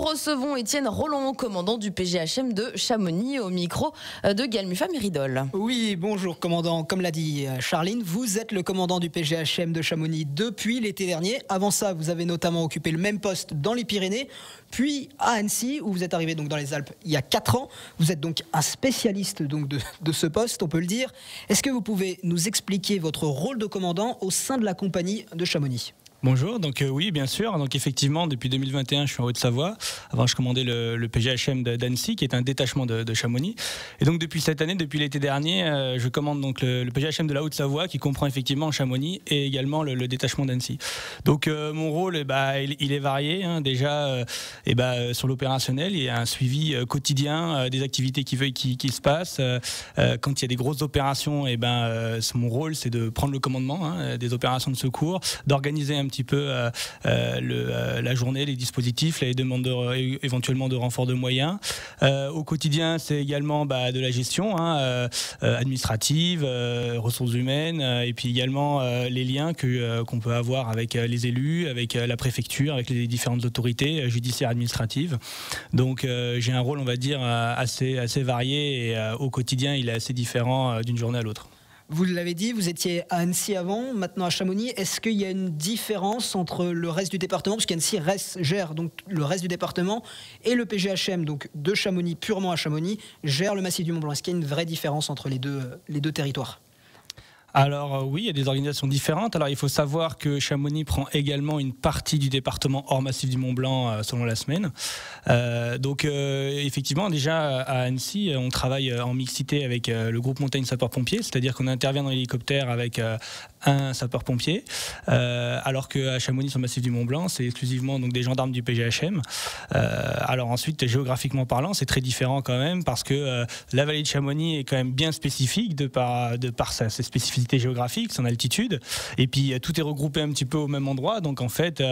recevons Étienne Roland, commandant du PGHM de Chamonix, au micro de Galmufa Méridol. Oui, bonjour commandant. Comme l'a dit Charline, vous êtes le commandant du PGHM de Chamonix depuis l'été dernier. Avant ça, vous avez notamment occupé le même poste dans les Pyrénées, puis à Annecy, où vous êtes arrivé donc dans les Alpes il y a 4 ans. Vous êtes donc un spécialiste donc de ce poste, on peut le dire. Est-ce que vous pouvez nous expliquer votre rôle de commandant au sein de la compagnie de Chamonix ? Bonjour, donc oui bien sûr, donc effectivement depuis 2021 je suis en Haute-Savoie. Avant je commandais le PGHM d'Annecy qui est un détachement de Chamonix, et donc depuis cette année, depuis l'été dernier, je commande donc le PGHM de la Haute-Savoie qui comprend effectivement Chamonix et également le détachement d'Annecy. Donc mon rôle il est varié, hein. Déjà sur l'opérationnel, il y a un suivi quotidien des activités qui se passent. Quand il y a des grosses opérations, mon rôle c'est de prendre le commandement, hein, des opérations de secours, d'organiser un petit peu la journée, les dispositifs, les demandes éventuellement de renfort de moyens. Au quotidien, c'est également de la gestion administrative, ressources humaines, et puis également les liens qu'on peut avoir avec les élus, avec la préfecture, avec les différentes autorités judiciaires administratives. Donc j'ai un rôle, on va dire, assez varié, et au quotidien, il est assez différent d'une journée à l'autre. Vous l'avez dit, vous étiez à Annecy avant, maintenant à Chamonix. Est-ce qu'il y a une différence entre le reste du département, parce qu'Annecy gère donc le reste du département, et le PGHM donc de Chamonix, purement à Chamonix, gère le massif du Mont-Blanc? Est-ce qu'il y a une vraie différence entre les deux territoires? Alors oui, il y a des organisations différentes. Alors il faut savoir que Chamonix prend également une partie du département hors massif du Mont-Blanc selon la semaine. Effectivement, déjà à Annecy, on travaille en mixité avec le groupe montagne sapeurs-pompiers, c'est-à-dire qu'on intervient dans l'hélicoptère avec un sapeur-pompier, alors qu'à Chamonix sur le massif du Mont-Blanc, c'est exclusivement donc des gendarmes du PGHM. Alors ensuite, géographiquement parlant, c'est très différent quand même, parce que la vallée de Chamonix est quand même bien spécifique de par ses spécificités géographique, son altitude, et puis tout est regroupé un petit peu au même endroit. Donc en fait,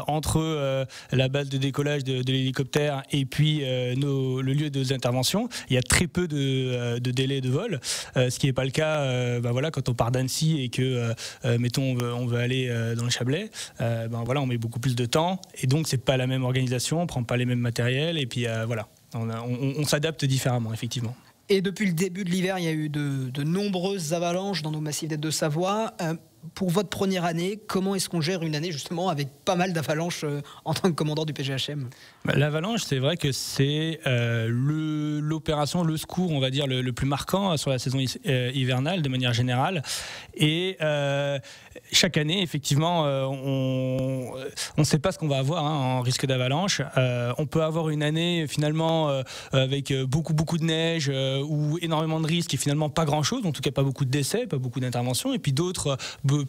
entre la base de décollage de l'hélicoptère et puis le lieu de intervention, il y a très peu de délai de vol, ce qui n'est pas le cas quand on part d'Annecy et que mettons on veut aller dans le Chablais, on met beaucoup plus de temps, et donc c'est pas la même organisation, on prend pas les mêmes matériels, et puis on s'adapte différemment effectivement. Et depuis le début de l'hiver, il y a eu de nombreuses avalanches dans nos massifs d'Aide de Savoie. Pour votre première année, comment est-ce qu'on gère une année justement avec pas mal d'avalanches en tant que commandant du PGHM? L'avalanche, c'est vrai que c'est l'opération, le secours, on va dire, le plus marquant sur la saison hivernale de manière générale. Et chaque année, effectivement, on ne sait pas ce qu'on va avoir en risque d'avalanche. On peut avoir une année finalement avec beaucoup de neige ou énormément de risques et finalement pas grand-chose, en tout cas pas beaucoup de décès, pas beaucoup d'interventions, et puis d'autres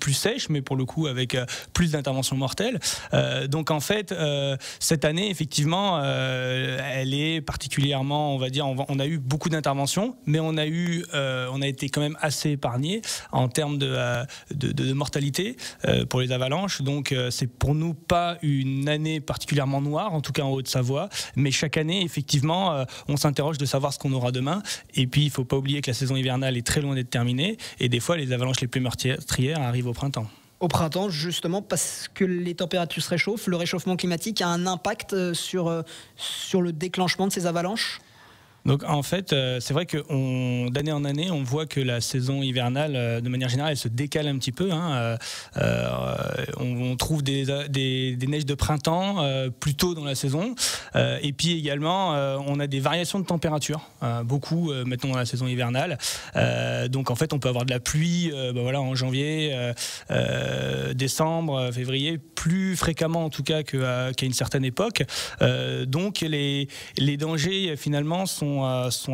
plus sèches, mais pour le coup avec plus d'interventions mortelles. Donc en fait, cette année, effectivement, elle est particulièrement, on va dire, on a eu beaucoup d'interventions, mais on a été quand même assez épargné en termes de mortalité pour les avalanches. Donc c'est pour nous pas une année particulièrement noire, en tout cas en Haute-Savoie, mais chaque année, effectivement, on s'interroge de savoir ce qu'on aura demain. Et puis il faut pas oublier que la saison hivernale est très loin d'être terminée, et des fois les avalanches les plus meurtrières arrivent au printemps. Au printemps, justement, parce que les températures se réchauffent, le réchauffement climatique a un impact sur le déclenchement de ces avalanches? Donc en fait, c'est vrai que d'année en année, on voit que la saison hivernale, de manière générale, elle se décale un petit peu. On trouve des neiges de printemps plus tôt dans la saison. Et puis également, on a des variations de température, beaucoup maintenant dans la saison hivernale. Donc en fait, on peut avoir de la pluie en janvier, décembre, février, plus fréquemment en tout cas qu'à une certaine époque. Donc les dangers finalement sont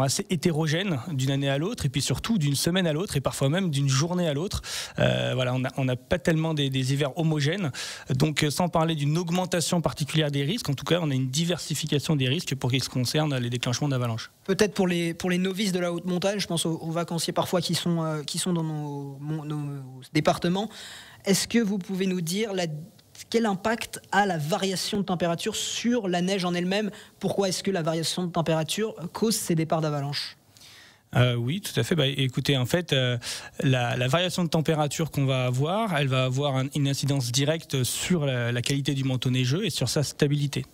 assez hétérogènes d'une année à l'autre, et puis surtout d'une semaine à l'autre, et parfois même d'une journée à l'autre. On n'a pas tellement des hivers homogènes, donc sans parler d'une augmentation particulière des risques, en tout cas on a une diversification des risques pour ce qui concerne les déclenchements d'avalanches. Peut-être pour les novices de la haute montagne, je pense aux vacanciers parfois qui sont dans nos départements, est-ce que vous pouvez nous dire quel impact a la variation de température sur la neige en elle-même? Pourquoi est-ce que la variation de température cause ces départs d'avalanche? Oui, tout à fait. Écoutez, en fait, la variation de température qu'on va avoir, elle va avoir une incidence directe sur la qualité du manteau neigeux et sur sa stabilité.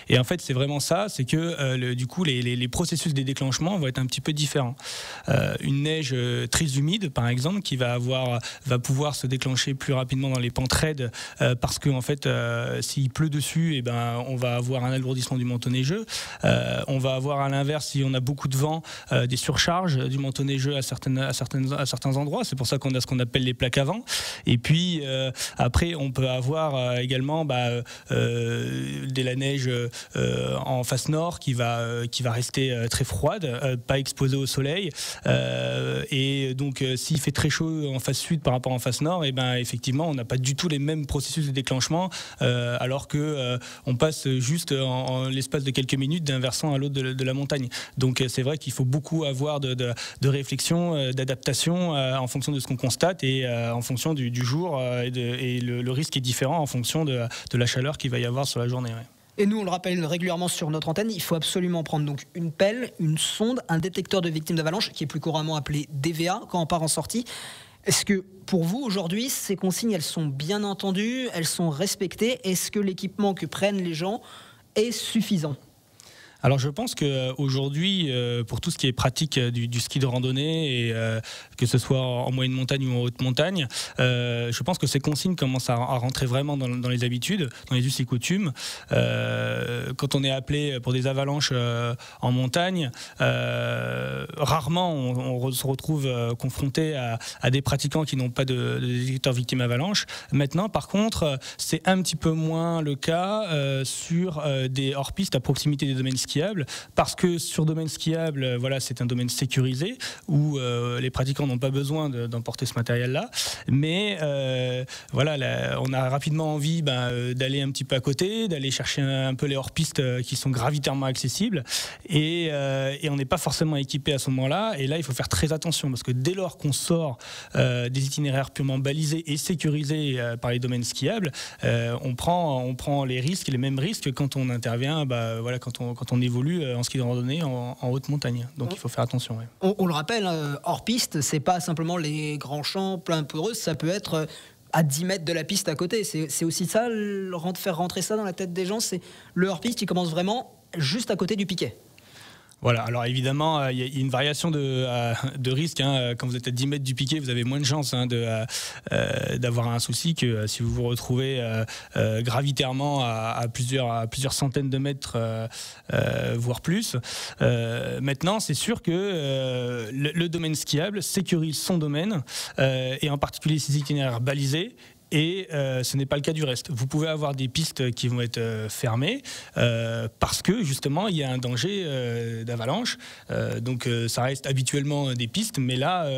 Et en fait, c'est vraiment ça, c'est que du coup, les processus des déclenchements vont être un petit peu différents. Une neige très humide, par exemple, qui va pouvoir se déclencher plus rapidement dans les pentes raides, parce que en fait, s'il pleut dessus, on va avoir un alourdissement du manteau neigeux. On va avoir à l'inverse, si on a beaucoup de vent, des surcharges du manteau neigeux à certains endroits. C'est pour ça qu'on a ce qu'on appelle les plaques à vent. Et puis après, on peut avoir également de la neige en face nord qui va rester très froide, pas exposée au soleil. Et donc, s'il fait très chaud en face sud par rapport en face nord, effectivement, on n'a pas du tout les mêmes processus de déclenchement, alors que on passe juste en l'espace de quelques minutes d'un versant à l'autre de la montagne. Donc, c'est vrai qu'il faut beaucoup avoir de réflexion, d'adaptation en fonction de ce qu'on constate et en fonction du jour, et le risque est différent en fonction de la chaleur qu'il va y avoir sur la journée. Ouais. Et nous, on le rappelle régulièrement sur notre antenne, il faut absolument prendre donc une pelle, une sonde, un détecteur de victimes d'avalanche, qui est plus couramment appelé DVA, quand on part en sortie. Est-ce que pour vous, aujourd'hui, ces consignes, elles sont bien entendues, elles sont respectées? Est-ce que l'équipement que prennent les gens est suffisant? Alors je pense qu'aujourd'hui, pour tout ce qui est pratique du ski de randonnée, et que ce soit en moyenne montagne ou en haute montagne, je pense que ces consignes commencent à rentrer vraiment dans les habitudes, dans les us et coutumes. Quand on est appelé pour des avalanches en montagne, rarement on se retrouve confronté à des pratiquants qui n'ont pas de détecteur victime avalanche. Maintenant, par contre, c'est un petit peu moins le cas sur des hors-pistes à proximité des domaines skiables, parce que sur domaine skiable, c'est un domaine sécurisé où les pratiquants n'ont pas besoin d'emporter ce matériel-là, mais on a rapidement envie d'aller un petit peu à côté, d'aller chercher un peu les hors-pistes qui sont gravitairement accessibles, et on n'est pas forcément équipé à ce moment-là, et là il faut faire très attention, parce que dès lors qu'on sort des itinéraires purement balisés et sécurisés par les domaines skiables, on prend les risques, les mêmes risques quand on intervient, quand on évolue en ski de randonnée en haute montagne. Donc il faut faire attention. Ouais. On le rappelle, hors piste, c'est pas simplement les grands champs pleins peureux, ça peut être à 10 mètres de la piste à côté. C'est aussi ça, faire rentrer ça dans la tête des gens, c'est le hors piste, il commence vraiment juste à côté du piquet. Voilà, alors évidemment, il y a une variation de risque. Quand vous êtes à 10 mètres du piquet, vous avez moins de chances d'avoir un souci que si vous vous retrouvez gravitairement à plusieurs centaines de mètres, voire plus. Maintenant, c'est sûr que le domaine skiable sécurise son domaine, et en particulier ses itinéraires balisés. Et ce n'est pas le cas du reste. Vous pouvez avoir des pistes qui vont être fermées parce que justement il y a un danger d'avalanche. Donc ça reste habituellement des pistes, mais là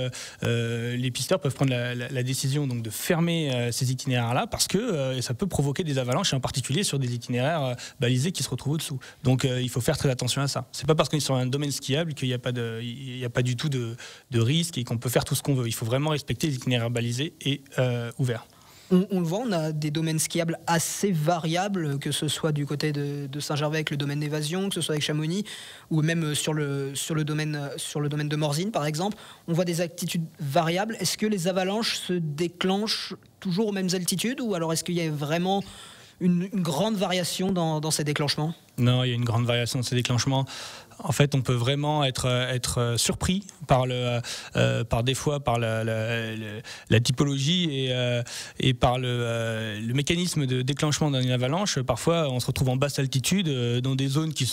les pisteurs peuvent prendre la décision donc de fermer ces itinéraires-là parce que ça peut provoquer des avalanches, et en particulier sur des itinéraires balisés qui se retrouvent au-dessous. Donc il faut faire très attention à ça. C'est pas parce qu'on est sur un domaine skiable qu'il n'y a pas du tout de risque et qu'on peut faire tout ce qu'on veut. Il faut vraiment respecter les itinéraires balisés et ouverts. On le voit, on a des domaines skiables assez variables, que ce soit du côté de Saint-Gervais avec le domaine d'évasion, que ce soit avec Chamonix, ou même sur le domaine de Morzine, par exemple. On voit des altitudes variables. Est-ce que les avalanches se déclenchent toujours aux mêmes altitudes, ou alors est-ce qu'il y a vraiment une grande variation dans ces déclenchements? Non, il y a une grande variation dans ces déclenchements. En fait, on peut vraiment être surpris par la typologie et par le mécanisme de déclenchement d'une avalanche. Parfois, on se retrouve en basse altitude, dans des zones qui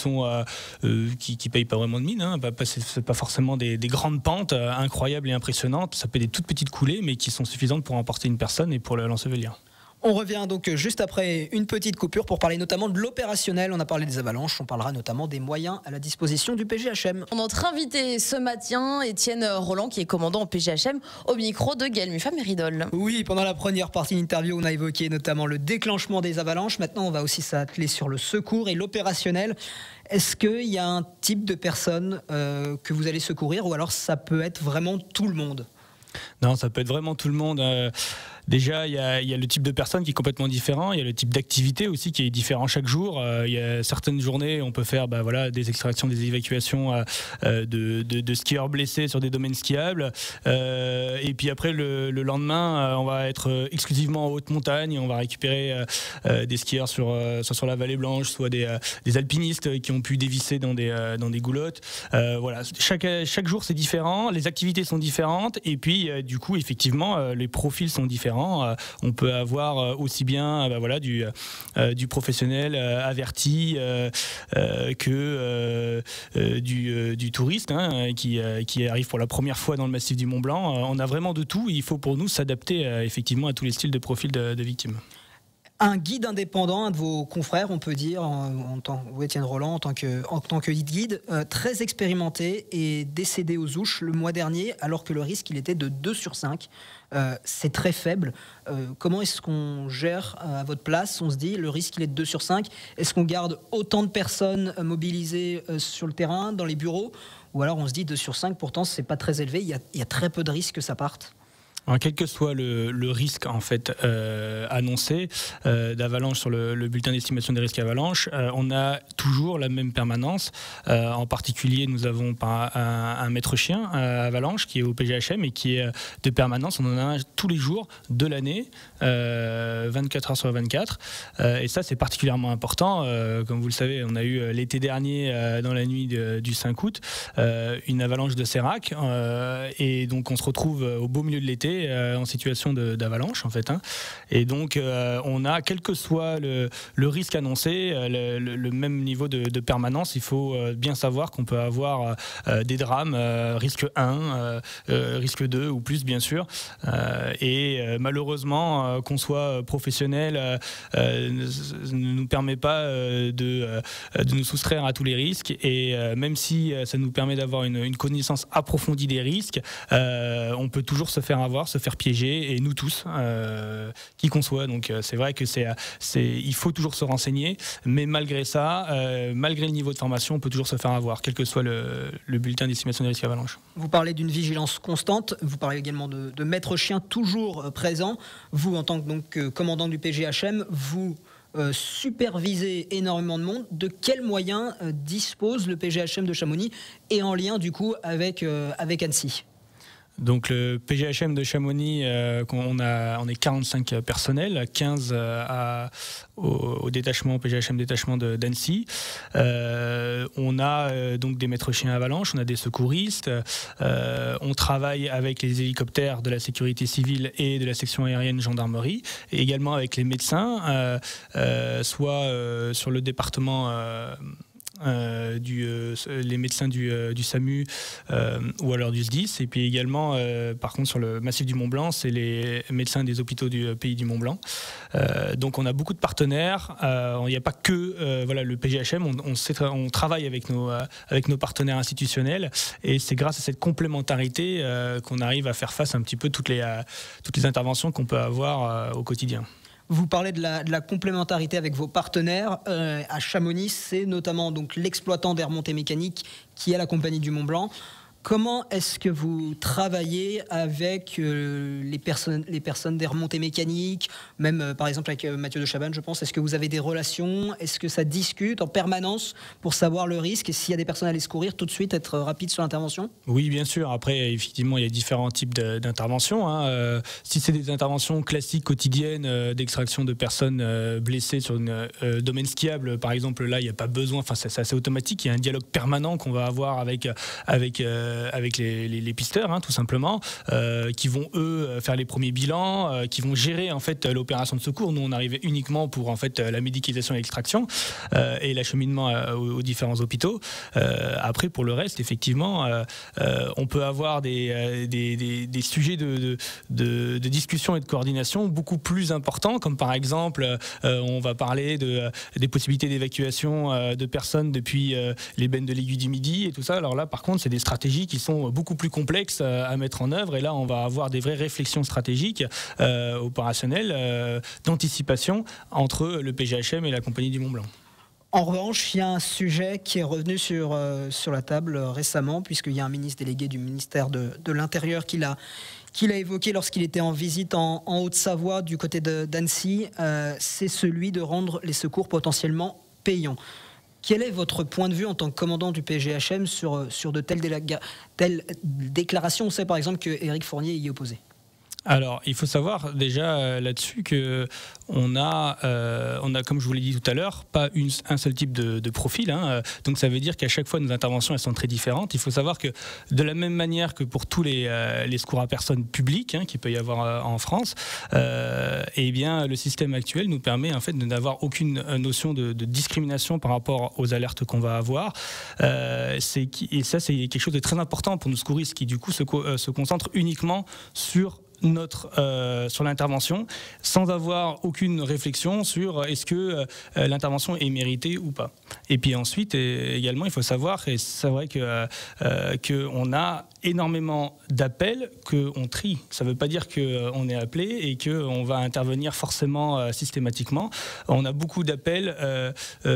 payent pas vraiment de mine. C'est pas forcément des grandes pentes incroyables et impressionnantes. Ça peut être des toutes petites coulées, mais qui sont suffisantes pour emporter une personne et pour l'ensevelir. On revient donc juste après une petite coupure pour parler notamment de l'opérationnel. On a parlé des avalanches, on parlera notamment des moyens à la disposition du PGHM. Notre invité ce matin, Étienne Roland, qui est commandant au PGHM, au micro de Gaël Muffat-Méridol. Oui, pendant la première partie de l'interview, on a évoqué notamment le déclenchement des avalanches. Maintenant, on va aussi s'atteler sur le secours et l'opérationnel. Est-ce qu'il y a un type de personne que vous allez secourir, ou alors ça peut être vraiment tout le monde ? Non, ça peut être vraiment tout le monde. Déjà, il y a le type de personne qui est complètement différent. Il y a le type d'activité aussi qui est différent chaque jour. Il y a certaines journées, on peut faire des extractions, des évacuations de skieurs blessés sur des domaines skiables. Et puis après, le lendemain, on va être exclusivement en haute montagne. On va récupérer des skieurs soit sur la Vallée Blanche, soit des alpinistes qui ont pu dévisser dans des goulottes. Voilà, chaque jour c'est différent, les activités sont différentes et puis du coup effectivement les profils sont différents. On peut avoir aussi bien du professionnel averti que du touriste qui arrive pour la première fois dans le massif du Mont-Blanc. On a vraiment de tout et il faut pour nous s'adapter effectivement à tous les styles de profils de victimes. Un guide indépendant, un de vos confrères, on peut dire, Étienne Roland, en tant que guide, très expérimenté et décédé aux Ouches le mois dernier, alors que le risque il était de 2 sur 5. C'est très faible. Comment est-ce qu'on gère à votre place? On se dit, le risque il est de 2 sur 5. Est-ce qu'on garde autant de personnes mobilisées sur le terrain, dans les bureaux? Ou alors on se dit 2 sur 5, pourtant c'est pas très élevé, il y a très peu de risques que ça parte. Alors, quel que soit le risque en fait annoncé d'avalanche sur le bulletin d'estimation des risques avalanche, on a toujours la même permanence. En particulier, nous avons un maître chien avalanche qui est au PGHM et qui est de permanence. On en a un tous les jours de l'année, 24 heures sur 24. Et ça, c'est particulièrement important. Comme vous le savez, on a eu l'été dernier, dans la nuit du 5 août, une avalanche de sérac. Et donc, on se retrouve au beau milieu de l'été en situation d'avalanche en fait. Et donc on a, quel que soit le risque annoncé, le même niveau de permanence. Il faut bien savoir qu'on peut avoir des drames, risque 1, risque 2 ou plus bien sûr. Et malheureusement, qu'on soit professionnel ne nous permet pas de nous soustraire à tous les risques. Et même si ça nous permet d'avoir une connaissance approfondie des risques, on peut toujours se faire avoir, se faire piéger, et nous tous, qui qu'on soit. Donc c'est vrai que il faut toujours se renseigner, mais malgré ça, malgré le niveau de formation, on peut toujours se faire avoir, quel que soit le bulletin d'estimation des risques avalanche. Vous parlez d'une vigilance constante, vous parlez également de maître chien toujours présent. Vous, en tant que commandant du PGHM, vous supervisez énormément de monde. De quels moyens dispose le PGHM de Chamonix et en lien du coup avec Annecy? Donc le PGHM de Chamonix, on est 45 personnels, 15 au détachement, au PGHM détachement d'Annecy. On a donc des maîtres chiens avalanche, on a des secouristes, on travaille avec les hélicoptères de la sécurité civile et de la section aérienne gendarmerie, et également avec les médecins, soit sur le département les médecins du SAMU ou alors du SDIS, et puis également par contre sur le massif du Mont-Blanc, c'est les médecins des hôpitaux du pays du Mont-Blanc. Donc on a beaucoup de partenaires, il n'y a pas que le PGHM, on travaille avec nos partenaires institutionnels, et c'est grâce à cette complémentarité qu'on arrive à faire face un petit peu toutes les interventions qu'on peut avoir au quotidien. Vous parlez de la complémentarité avec vos partenaires. À Chamonix, c'est notamment donc l'exploitant des remontées mécaniques qui est la compagnie du Mont-Blanc. Comment est-ce que vous travaillez avec les personnes des remontées mécaniques, même par exemple avec Mathieu de Chabannes, je pense? Est-ce que vous avez des relations? Est-ce que ça discute en permanence pour savoir le risque, et s'il y a des personnes à aller secourir, tout de suite être rapide sur l'intervention? Oui, bien sûr. Après, effectivement, il y a différents types d'interventions. Si c'est des interventions classiques, quotidiennes, d'extraction de personnes blessées sur un domaine skiable, par exemple, là, il n'y a pas besoin, c'est assez automatique. Il y a un dialogue permanent qu'on va avoir avec les pisteurs, tout simplement, qui vont eux faire les premiers bilans, qui vont gérer en fait l'opération de secours. Nous, on arrivait uniquement pour en fait la médicalisation et l'extraction et l'acheminement aux différents hôpitaux. Après, pour le reste, effectivement, on peut avoir des sujets de discussion et de coordination beaucoup plus importants, comme par exemple, on va parler des possibilités d'évacuation de personnes depuis les bennes de l'Aiguille du Midi et tout ça. Alors là, par contre, c'est des stratégies qui sont beaucoup plus complexes à mettre en œuvre, et là on va avoir des vraies réflexions stratégiques opérationnelles d'anticipation entre le PGHM et la compagnie du Mont-Blanc. En revanche, il y a un sujet qui est revenu sur la table récemment, puisqu'il y a un ministre délégué du ministère de l'Intérieur qui l'a qu'il a évoqué lorsqu'il était en visite en Haute-Savoie du côté d'Annecy, c'est celui de rendre les secours potentiellement payants. Quel est votre point de vue en tant que commandant du PGHM sur de telles déclarations? On sait par exemple que Éric Fournier y est opposé. Alors, il faut savoir déjà là-dessus que on a, comme je vous l'ai dit tout à l'heure, pas un seul type de profil. Donc, ça veut dire qu'à chaque fois, nos interventions elles sont très différentes. Il faut savoir que de la même manière que pour tous les secours à personnes publics qu'il peut y avoir en France, eh bien, le système actuel nous permet en fait de n'avoir aucune notion de discrimination par rapport aux alertes qu'on va avoir. Et ça, c'est quelque chose de très important pour nos secouristes qui, du coup, se concentrent uniquement sur l'intervention sans avoir aucune réflexion sur est-ce que l'intervention est méritée ou pas. Et puis ensuite également il faut savoir, et c'est vrai qu'on a énormément d'appels qu'on trie. Ça ne veut pas dire qu'on est appelé et qu'on va intervenir forcément systématiquement. On a beaucoup d'appels où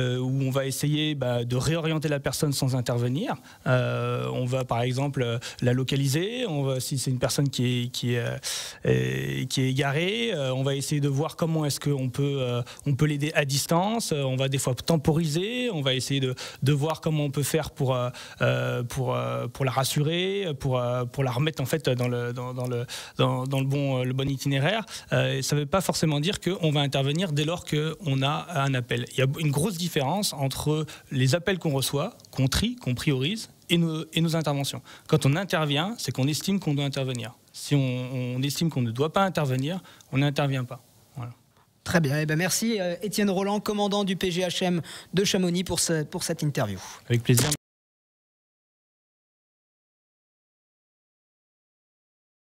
on va essayer de réorienter la personne sans intervenir. On va par exemple la localiser. Si c'est une personne qui est égarée, on va essayer de voir comment est-ce qu'on peut l'aider à distance. On va des fois temporiser. On va essayer de voir comment on peut faire pour la rassurer, pour la remettre en fait dans le bon itinéraire. Ça ne veut pas forcément dire qu'on va intervenir dès lors qu'on a un appel. Il y a une grosse différence entre les appels qu'on reçoit, qu'on trie, qu'on priorise, et nos interventions. Quand on intervient, c'est qu'on estime qu'on doit intervenir. Si on estime qu'on ne doit pas intervenir, on n'intervient pas. Voilà. Très bien. Merci Étienne Roland, commandant du PGHM de Chamonix pour cette interview. Avec plaisir.